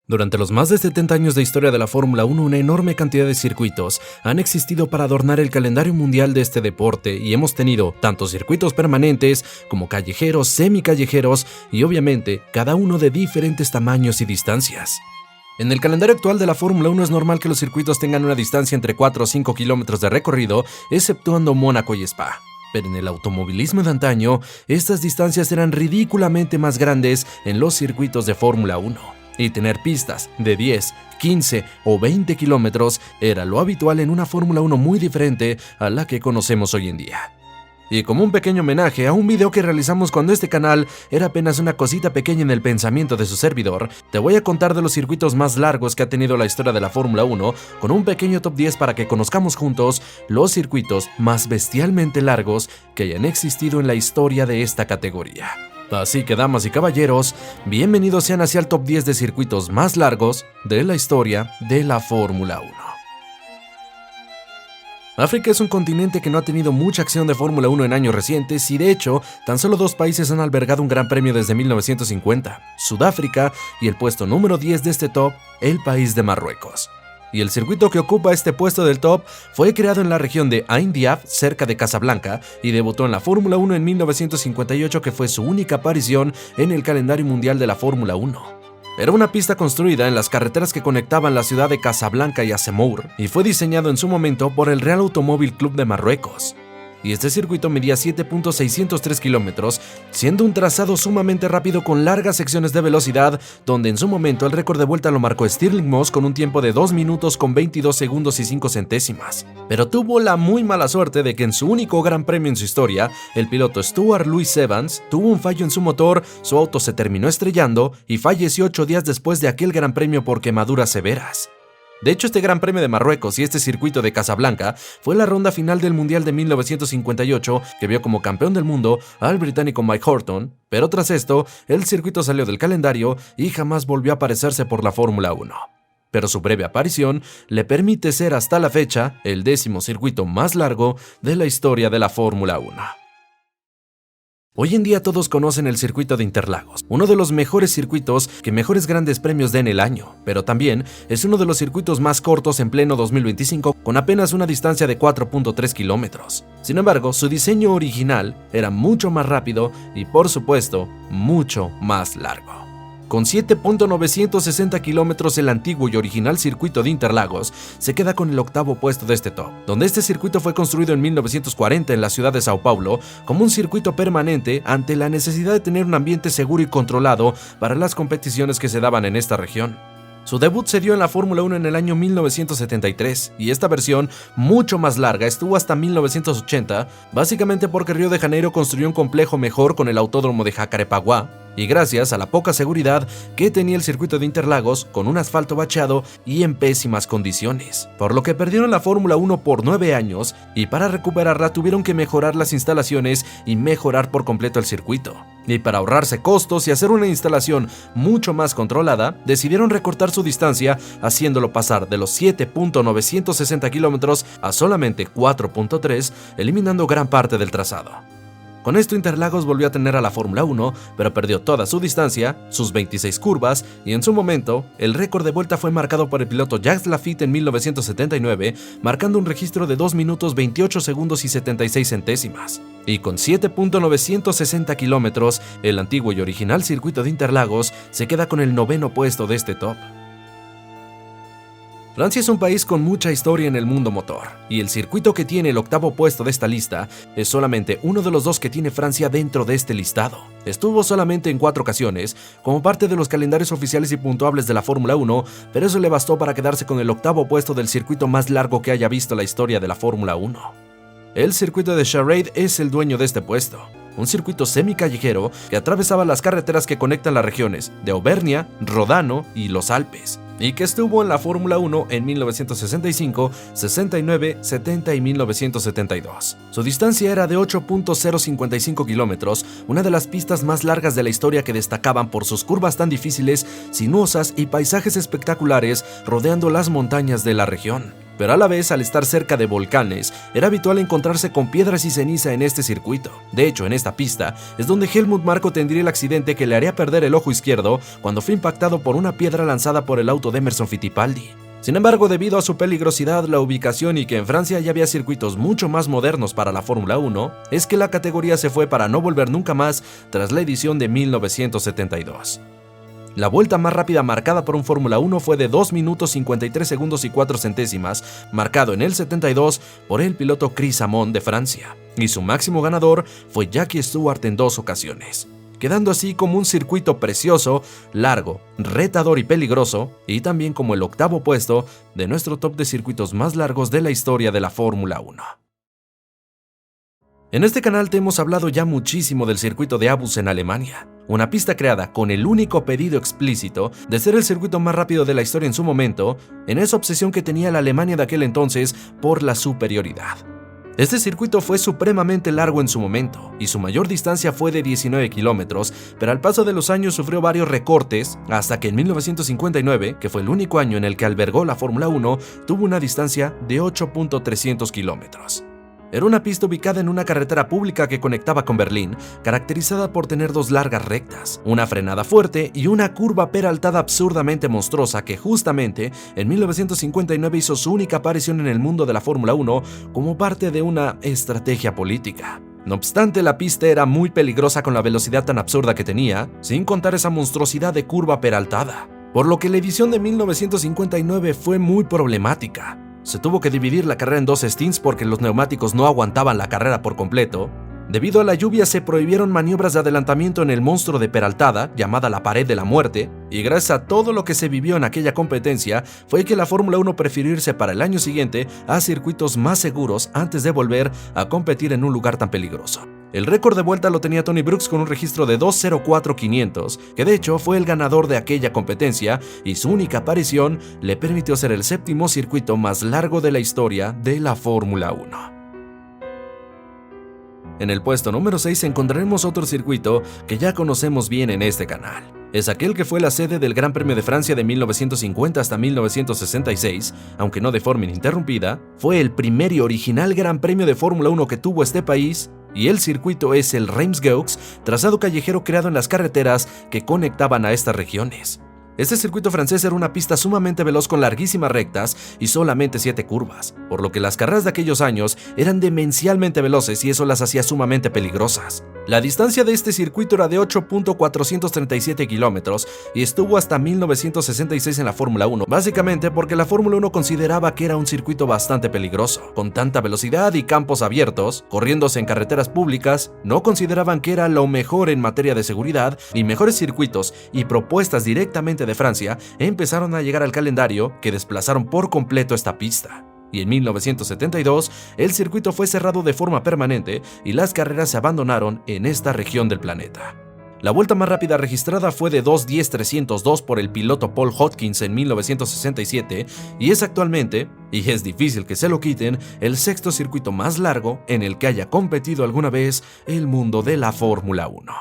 Durante los más de 70 años de historia de la Fórmula 1, una enorme cantidad de circuitos han existido para adornar el calendario mundial de este deporte y hemos tenido tanto circuitos permanentes como callejeros, semicallejeros y obviamente cada uno de diferentes tamaños y distancias. En el calendario actual de la Fórmula 1 es normal que los circuitos tengan una distancia entre 4 o 5 kilómetros de recorrido, exceptuando Mónaco y Spa. Pero en el automovilismo de antaño, estas distancias eran ridículamente más grandes en los circuitos de Fórmula 1. Y tener pistas de 10, 15 o 20 kilómetros era lo habitual en una Fórmula 1 muy diferente a la que conocemos hoy en día. Y como un pequeño homenaje a un video que realizamos cuando este canal era apenas una cosita pequeña en el pensamiento de su servidor, te voy a contar de los circuitos más largos que ha tenido la historia de la Fórmula 1 con un pequeño top 10 para que conozcamos juntos los circuitos más bestialmente largos que hayan existido en la historia de esta categoría. Así que, damas y caballeros, bienvenidos sean hacia el top 10 de circuitos más largos de la historia de la Fórmula 1. África es un continente que no ha tenido mucha acción de Fórmula 1 en años recientes y de hecho, tan solo dos países han albergado un gran premio desde 1950, Sudáfrica y el puesto número 10 de este top, el país de Marruecos. Y el circuito que ocupa este puesto del top fue creado en la región de Ain Diab, cerca de Casablanca, y debutó en la Fórmula 1 en 1958, que fue su única aparición en el calendario mundial de la Fórmula 1. Era una pista construida en las carreteras que conectaban la ciudad de Casablanca y Asemour, y fue diseñado en su momento por el Real Automóvil Club de Marruecos. Y este circuito medía 7.603 kilómetros, siendo un trazado sumamente rápido con largas secciones de velocidad, donde en su momento el récord de vuelta lo marcó Stirling Moss con un tiempo de 2 minutos con 22 segundos y 5 centésimas. Pero tuvo la muy mala suerte de que en su único gran premio en su historia, el piloto Stuart Louis Evans tuvo un fallo en su motor, su auto se terminó estrellando y falleció 8 días después de aquel gran premio por quemaduras severas. De hecho, este Gran Premio de Marruecos y este circuito de Casablanca fue la ronda final del Mundial de 1958 que vio como campeón del mundo al británico Mike Horton, pero tras esto, el circuito salió del calendario y jamás volvió a aparecerse por la Fórmula 1. Pero su breve aparición le permite ser hasta la fecha el 10º circuito más largo de la historia de la Fórmula 1. Hoy en día todos conocen el circuito de Interlagos, uno de los mejores circuitos que mejores grandes premios den el año, pero también es uno de los circuitos más cortos en pleno 2025 con apenas una distancia de 4.3 kilómetros. Sin embargo, su diseño original era mucho más rápido y por supuesto, mucho más largo. Con 7.960 kilómetros, el antiguo y original circuito de Interlagos se queda con el octavo puesto de este top, donde este circuito fue construido en 1940 en la ciudad de Sao Paulo como un circuito permanente ante la necesidad de tener un ambiente seguro y controlado para las competiciones que se daban en esta región. Su debut se dio en la Fórmula 1 en el año 1973 y esta versión, mucho más larga, estuvo hasta 1980, básicamente porque Río de Janeiro construyó un complejo mejor con el autódromo de Jacarepaguá y gracias a la poca seguridad que tenía el circuito de Interlagos con un asfalto bacheado y en pésimas condiciones, por lo que perdieron la Fórmula 1 por 9 años y para recuperarla tuvieron que mejorar las instalaciones y mejorar por completo el circuito. Y para ahorrarse costos y hacer una instalación mucho más controlada, decidieron recortar su distancia, haciéndolo pasar de los 7.960 kilómetros a solamente 4.3, eliminando gran parte del trazado. Con esto Interlagos volvió a tener a la Fórmula 1, pero perdió toda su distancia, sus 26 curvas, y en su momento, el récord de vuelta fue marcado por el piloto Jacques Laffite en 1979, marcando un registro de 2 minutos 28 segundos y 76 centésimas. Y con 7.960 kilómetros, el antiguo y original circuito de Interlagos se queda con el 9º puesto de este top. Francia es un país con mucha historia en el mundo motor, y el circuito que tiene el 8º puesto de esta lista es solamente uno de los 2 que tiene Francia dentro de este listado. Estuvo solamente en 4 ocasiones, como parte de los calendarios oficiales y puntuables de la Fórmula 1, pero eso le bastó para quedarse con el 8º puesto del circuito más largo que haya visto la historia de la Fórmula 1. El circuito de Charade es el dueño de este puesto, un circuito semicallejero que atravesaba las carreteras que conectan las regiones de Auvernia, Rodano y los Alpes, y que estuvo en la Fórmula 1 en 1965, 69, 70 y 1972. Su distancia era de 8.055 kilómetros, una de las pistas más largas de la historia que destacaban por sus curvas tan difíciles, sinuosas y paisajes espectaculares rodeando las montañas de la región. pero a la vez, al estar cerca de volcanes, era habitual encontrarse con piedras y ceniza en este circuito. De hecho, en esta pista es donde Helmut Marko tendría el accidente que le haría perder el ojo izquierdo cuando fue impactado por una piedra lanzada por el auto de Emerson Fittipaldi. Sin embargo, debido a su peligrosidad, la ubicación y que en Francia ya había circuitos mucho más modernos para la Fórmula 1, es que la categoría se fue para no volver nunca más tras la edición de 1972. La vuelta más rápida marcada por un Fórmula 1 fue de 2 minutos 53 segundos y 4 centésimas, marcado en el 72 por el piloto Chris Amon de Francia, y su máximo ganador fue Jackie Stewart en 2 ocasiones, quedando así como un circuito precioso, largo, retador y peligroso, y también como el 8º puesto de nuestro top de circuitos más largos de la historia de la Fórmula 1. En este canal te hemos hablado ya muchísimo del circuito de Aarhus en Alemania, una pista creada con el único pedido explícito de ser el circuito más rápido de la historia en su momento, en esa obsesión que tenía la Alemania de aquel entonces por la superioridad. Este circuito fue supremamente largo en su momento, y su mayor distancia fue de 19 kilómetros, pero al paso de los años sufrió varios recortes, hasta que en 1959, que fue el único año en el que albergó la Fórmula 1, tuvo una distancia de 8.300 kilómetros. Era una pista ubicada en una carretera pública que conectaba con Berlín, caracterizada por tener 2 largas rectas, una frenada fuerte y una curva peraltada absurdamente monstruosa que justamente en 1959 hizo su única aparición en el mundo de la Fórmula 1 como parte de una estrategia política. No obstante, la pista era muy peligrosa con la velocidad tan absurda que tenía, sin contar esa monstruosidad de curva peraltada, por lo que la edición de 1959 fue muy problemática. Se tuvo que dividir la carrera en 2 stints porque los neumáticos no aguantaban la carrera por completo. Debido a la lluvia se prohibieron maniobras de adelantamiento en el monstruo de peraltada, llamada la Pared de la Muerte, y gracias a todo lo que se vivió en aquella competencia, fue que la Fórmula 1 prefirió irse para el año siguiente a circuitos más seguros antes de volver a competir en un lugar tan peligroso. El récord de vuelta lo tenía Tony Brooks con un registro de 2:04.500, que de hecho fue el ganador de aquella competencia y su única aparición le permitió ser el 7º circuito más largo de la historia de la Fórmula 1. En el puesto número 6 encontraremos otro circuito que ya conocemos bien en este canal. Es aquel que fue la sede del Gran Premio de Francia de 1950 hasta 1966, aunque no de forma ininterrumpida, fue el primer y original Gran Premio de Fórmula 1 que tuvo este país, y el circuito es el Reims-Gaux, trazado callejero creado en las carreteras que conectaban a estas regiones. Este circuito francés era una pista sumamente veloz con larguísimas rectas y solamente 7 curvas, por lo que las carreras de aquellos años eran demencialmente veloces y eso las hacía sumamente peligrosas. La distancia de este circuito era de 8.437 kilómetros y estuvo hasta 1966 en la Fórmula 1, básicamente porque la Fórmula 1 consideraba que era un circuito bastante peligroso. Con tanta velocidad y campos abiertos, corriéndose en carreteras públicas, no consideraban que era lo mejor en materia de seguridad, y mejores circuitos y propuestas directamente de Francia empezaron a llegar al calendario que desplazaron por completo esta pista. Y en 1972, el circuito fue cerrado de forma permanente y las carreras se abandonaron en esta región del planeta. La vuelta más rápida registrada fue de 2:10.302 por el piloto Paul Hawkins en 1967 y es actualmente, y es difícil que se lo quiten, el 6º circuito más largo en el que haya competido alguna vez el mundo de la Fórmula 1.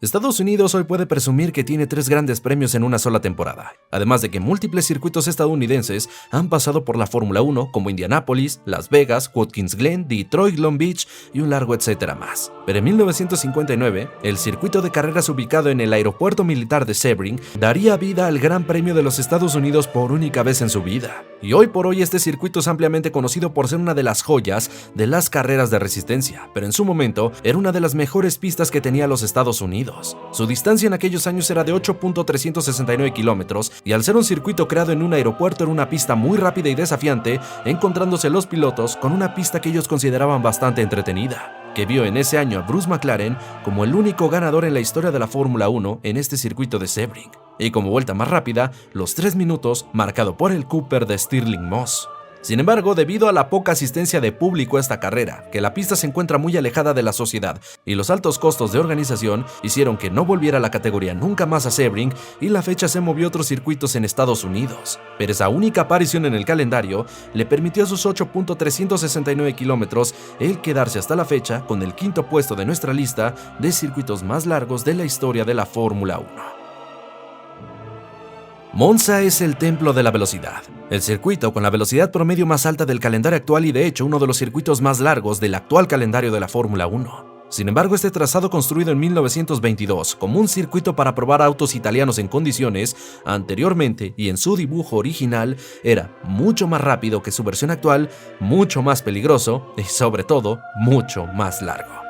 Estados Unidos hoy puede presumir que tiene 3 grandes premios en una sola temporada, además de que múltiples circuitos estadounidenses han pasado por la Fórmula 1 como Indianápolis, Las Vegas, Watkins Glen, Detroit, Long Beach y un largo etcétera más. Pero en 1959, el circuito de carreras ubicado en el aeropuerto militar de Sebring daría vida al Gran Premio de los Estados Unidos por única vez en su vida. Y hoy por hoy este circuito es ampliamente conocido por ser una de las joyas de las carreras de resistencia, pero en su momento era una de las mejores pistas que tenía los Estados Unidos. Su distancia en aquellos años era de 8.369 kilómetros y al ser un circuito creado en un aeropuerto era una pista muy rápida y desafiante, encontrándose los pilotos con una pista que ellos consideraban bastante entretenida, que vio en ese año a Bruce McLaren como el único ganador en la historia de la Fórmula 1 en este circuito de Sebring, y como vuelta más rápida, los 3 minutos marcado por el Cooper de Stirling Moss. Sin embargo, debido a la poca asistencia de público a esta carrera, que la pista se encuentra muy alejada de la sociedad y los altos costos de organización hicieron que no volviera la categoría nunca más a Sebring y la fecha se movió a otros circuitos en Estados Unidos. Pero esa única aparición en el calendario le permitió a sus 8.369 kilómetros el quedarse hasta la fecha con el 5º puesto de nuestra lista de circuitos más largos de la historia de la Fórmula 1. Monza es el templo de la velocidad. El circuito con la velocidad promedio más alta del calendario actual y de hecho uno de los circuitos más largos del actual calendario de la Fórmula 1. Sin embargo, este trazado construido en 1922 como un circuito para probar autos italianos en condiciones, anteriormente y en su dibujo original, era mucho más rápido que su versión actual, mucho más peligroso y sobre todo, mucho más largo.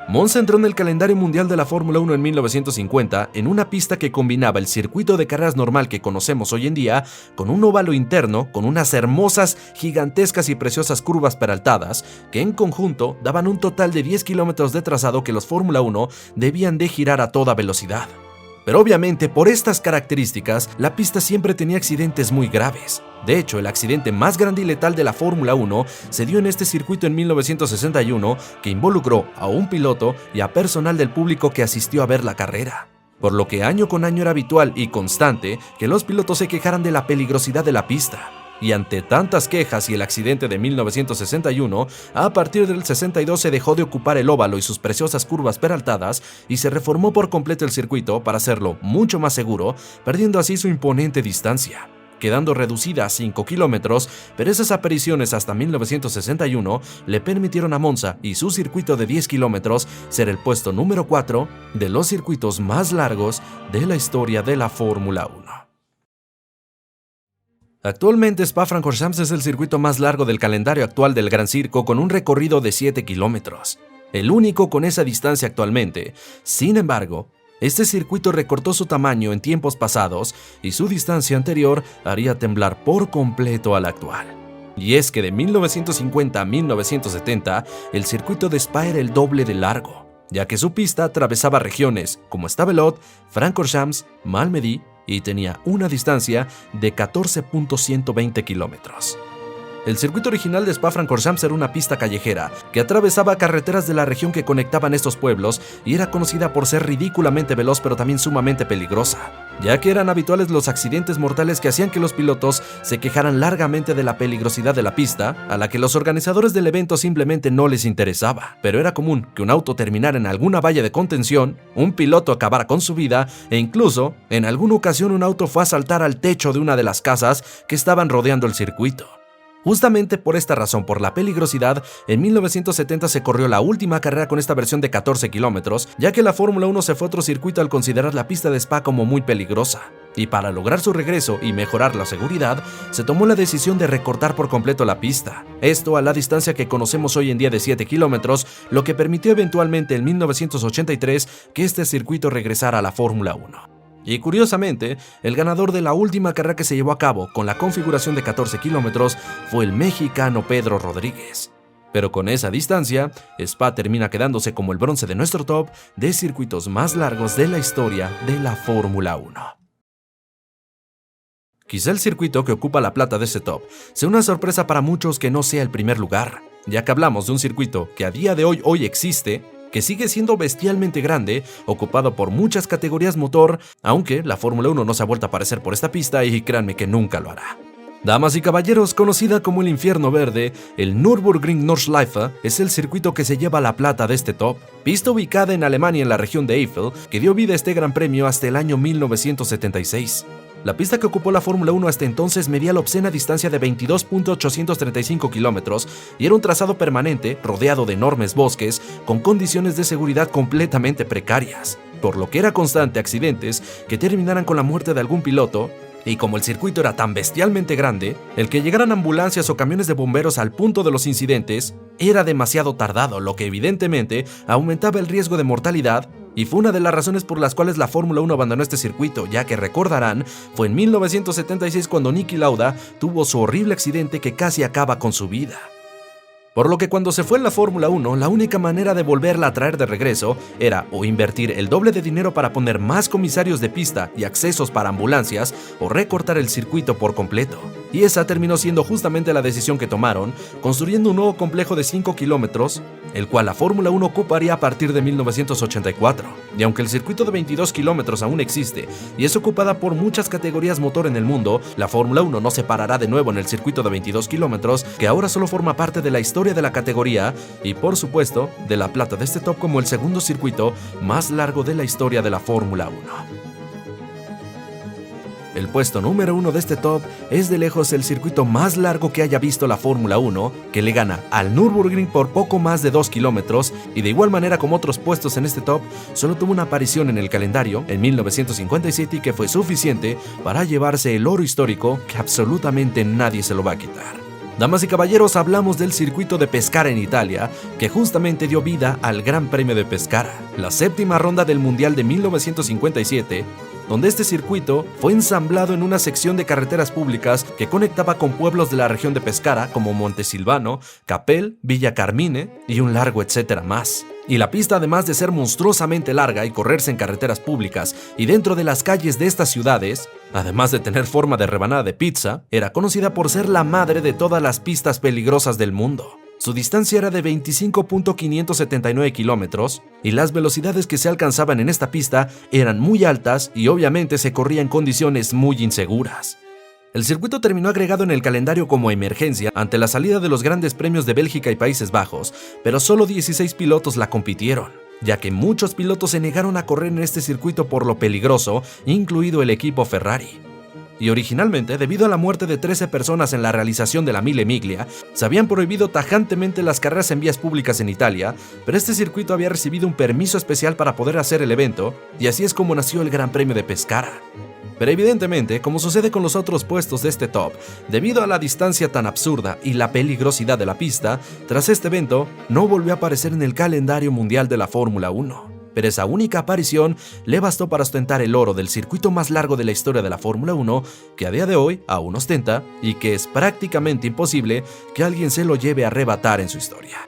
Monza entró en el calendario mundial de la Fórmula 1 en 1950 en una pista que combinaba el circuito de carreras normal que conocemos hoy en día con un óvalo interno con unas hermosas, gigantescas y preciosas curvas peraltadas que en conjunto daban un total de 10 kilómetros de trazado que los Fórmula 1 debían de girar a toda velocidad. Pero obviamente por estas características la pista siempre tenía accidentes muy graves. De hecho, el accidente más grande y letal de la Fórmula 1 se dio en este circuito en 1961 que involucró a un piloto y a personal del público que asistió a ver la carrera. Por lo que año con año era habitual y constante que los pilotos se quejaran de la peligrosidad de la pista. Y ante tantas quejas y el accidente de 1961, a partir del 62 se dejó de ocupar el óvalo y sus preciosas curvas peraltadas y se reformó por completo el circuito para hacerlo mucho más seguro, perdiendo así su imponente distancia, quedando reducida a 5 kilómetros, pero esas apariciones hasta 1961 le permitieron a Monza y su circuito de 10 kilómetros ser el puesto número 4 de los circuitos más largos de la historia de la Fórmula 1. Actualmente Spa-Francorchamps es el circuito más largo del calendario actual del Gran Circo con un recorrido de 7 kilómetros, el único con esa distancia actualmente. Sin embargo, este circuito recortó su tamaño en tiempos pasados y su distancia anterior haría temblar por completo al actual. Y es que de 1950 a 1970, el circuito de Spa era el doble de largo, ya que su pista atravesaba regiones como Stavelot, Francorchamps, Malmedy y tenía una distancia de 14.120 kilómetros. El circuito original de Spa-Francorchamps era una pista callejera que atravesaba carreteras de la región que conectaban estos pueblos y era conocida por ser ridículamente veloz pero también sumamente peligrosa, ya que eran habituales los accidentes mortales que hacían que los pilotos se quejaran largamente de la peligrosidad de la pista, a la que los organizadores del evento simplemente no les interesaba. Pero era común que un auto terminara en alguna valla de contención, un piloto acabara con su vida e incluso, en alguna ocasión un auto fue a saltar al techo de una de las casas que estaban rodeando el circuito. Justamente por esta razón, por la peligrosidad, en 1970 se corrió la última carrera con esta versión de 14 kilómetros, ya que la Fórmula 1 se fue a otro circuito al considerar la pista de Spa como muy peligrosa. Y para lograr su regreso y mejorar la seguridad, se tomó la decisión de recortar por completo la pista. Esto a la distancia que conocemos hoy en día de 7 kilómetros, lo que permitió eventualmente en 1983 que este circuito regresara a la Fórmula 1. Y curiosamente, el ganador de la última carrera que se llevó a cabo con la configuración de 14 kilómetros fue el mexicano Pedro Rodríguez. Pero con esa distancia, Spa termina quedándose como el bronce de nuestro top de circuitos más largos de la historia de la Fórmula 1. Quizá el circuito que ocupa la plata de ese top sea una sorpresa para muchos que no sea el primer lugar, ya que hablamos de un circuito que a día de hoy existe, que sigue siendo bestialmente grande, ocupado por muchas categorías motor, aunque la Fórmula 1 no se ha vuelto a aparecer por esta pista y créanme que nunca lo hará. Damas y caballeros, conocida como el Infierno Verde, el Nürburgring Nordschleife es el circuito que se lleva la plata de este top, pista ubicada en Alemania en la región de Eifel, que dio vida a este gran premio hasta el año 1976. La pista que ocupó la Fórmula 1 hasta entonces medía la obscena distancia de 22.835 kilómetros y era un trazado permanente rodeado de enormes bosques con condiciones de seguridad completamente precarias, por lo que era constante accidentes que terminaran con la muerte de algún piloto. Y como el circuito era tan bestialmente grande, el que llegaran ambulancias o camiones de bomberos al punto de los incidentes era demasiado tardado, lo que evidentemente aumentaba el riesgo de mortalidad, y fue una de las razones por las cuales la Fórmula 1 abandonó este circuito, ya que recordarán, fue en 1976 cuando Niki Lauda tuvo su horrible accidente que casi acaba con su vida. Por lo que cuando se fue en la Fórmula 1, la única manera de volverla a traer de regreso era o invertir el doble de dinero para poner más comisarios de pista y accesos para ambulancias o recortar el circuito por completo. Y esa terminó siendo justamente la decisión que tomaron, construyendo un nuevo complejo de 5 kilómetros, el cual la Fórmula 1 ocuparía a partir de 1984. Y aunque el circuito de 22 kilómetros aún existe y es ocupada por muchas categorías motor en el mundo, la Fórmula 1 no se parará de nuevo en el circuito de 22 kilómetros, que ahora solo forma parte de la historia de la categoría y por supuesto de la plata de este top como el segundo circuito más largo de la historia de la Fórmula 1. El puesto número 1 de este top es de lejos el circuito más largo que haya visto la Fórmula 1, que le gana al Nürburgring por poco más de 2 kilómetros, y de igual manera como otros puestos en este top, solo tuvo una aparición en el calendario en 1957 y que fue suficiente para llevarse el oro histórico que absolutamente nadie se lo va a quitar. Damas y caballeros, hablamos del circuito de Pescara en Italia, que justamente dio vida al Gran Premio de Pescara, la séptima ronda del Mundial de 1957, donde este circuito fue ensamblado en una sección de carreteras públicas que conectaba con pueblos de la región de Pescara como Montesilvano, Capel, Villa Carmine y un largo etcétera más. Y la pista, además de ser monstruosamente larga y correrse en carreteras públicas y dentro de las calles de estas ciudades, además de tener forma de rebanada de pizza, era conocida por ser la madre de todas las pistas peligrosas del mundo. Su distancia era de 25.579 kilómetros y las velocidades que se alcanzaban en esta pista eran muy altas y obviamente se corría en condiciones muy inseguras. El circuito terminó agregado en el calendario como emergencia ante la salida de los grandes premios de Bélgica y Países Bajos, pero solo 16 pilotos la compitieron, ya que muchos pilotos se negaron a correr en este circuito por lo peligroso, incluido el equipo Ferrari. Y originalmente, debido a la muerte de 13 personas en la realización de la Mille Miglia, se habían prohibido tajantemente las carreras en vías públicas en Italia, pero este circuito había recibido un permiso especial para poder hacer el evento, y así es como nació el Gran Premio de Pescara. Pero evidentemente, como sucede con los otros puestos de este top, debido a la distancia tan absurda y la peligrosidad de la pista, tras este evento no volvió a aparecer en el calendario mundial de la Fórmula 1. Pero esa única aparición le bastó para ostentar el oro del circuito más largo de la historia de la Fórmula 1, que a día de hoy aún ostenta y que es prácticamente imposible que alguien se lo lleve a arrebatar en su historia.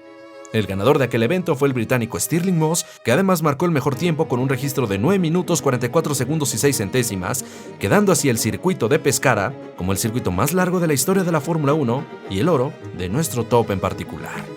El ganador de aquel evento fue el británico Stirling Moss, que además marcó el mejor tiempo con un registro de 9 minutos 44 segundos y 6 centésimas, quedando así el circuito de Pescara como el circuito más largo de la historia de la Fórmula 1 y el oro de nuestro top en particular.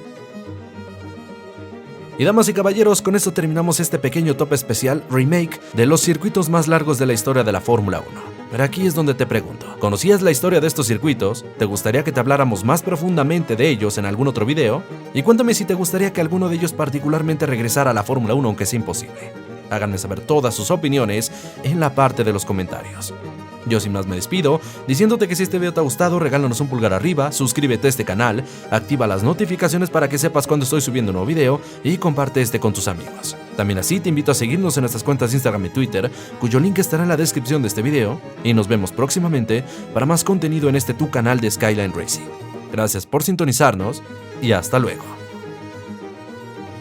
Y damas y caballeros, con esto terminamos este pequeño top especial remake de los circuitos más largos de la historia de la Fórmula 1. Pero aquí es donde te pregunto, ¿conocías la historia de estos circuitos? ¿Te gustaría que te habláramos más profundamente de ellos en algún otro video? Y cuéntame si te gustaría que alguno de ellos particularmente regresara a la Fórmula 1 aunque sea imposible. Háganme saber todas sus opiniones en la parte de los comentarios. Yo sin más me despido, diciéndote que si este video te ha gustado, regálanos un pulgar arriba, suscríbete a este canal, activa las notificaciones para que sepas cuando estoy subiendo un nuevo video y comparte este con tus amigos. También así te invito a seguirnos en nuestras cuentas de Instagram y Twitter, cuyo link estará en la descripción de este video, y nos vemos próximamente para más contenido en este tu canal de Skyline Racing. Gracias por sintonizarnos y hasta luego.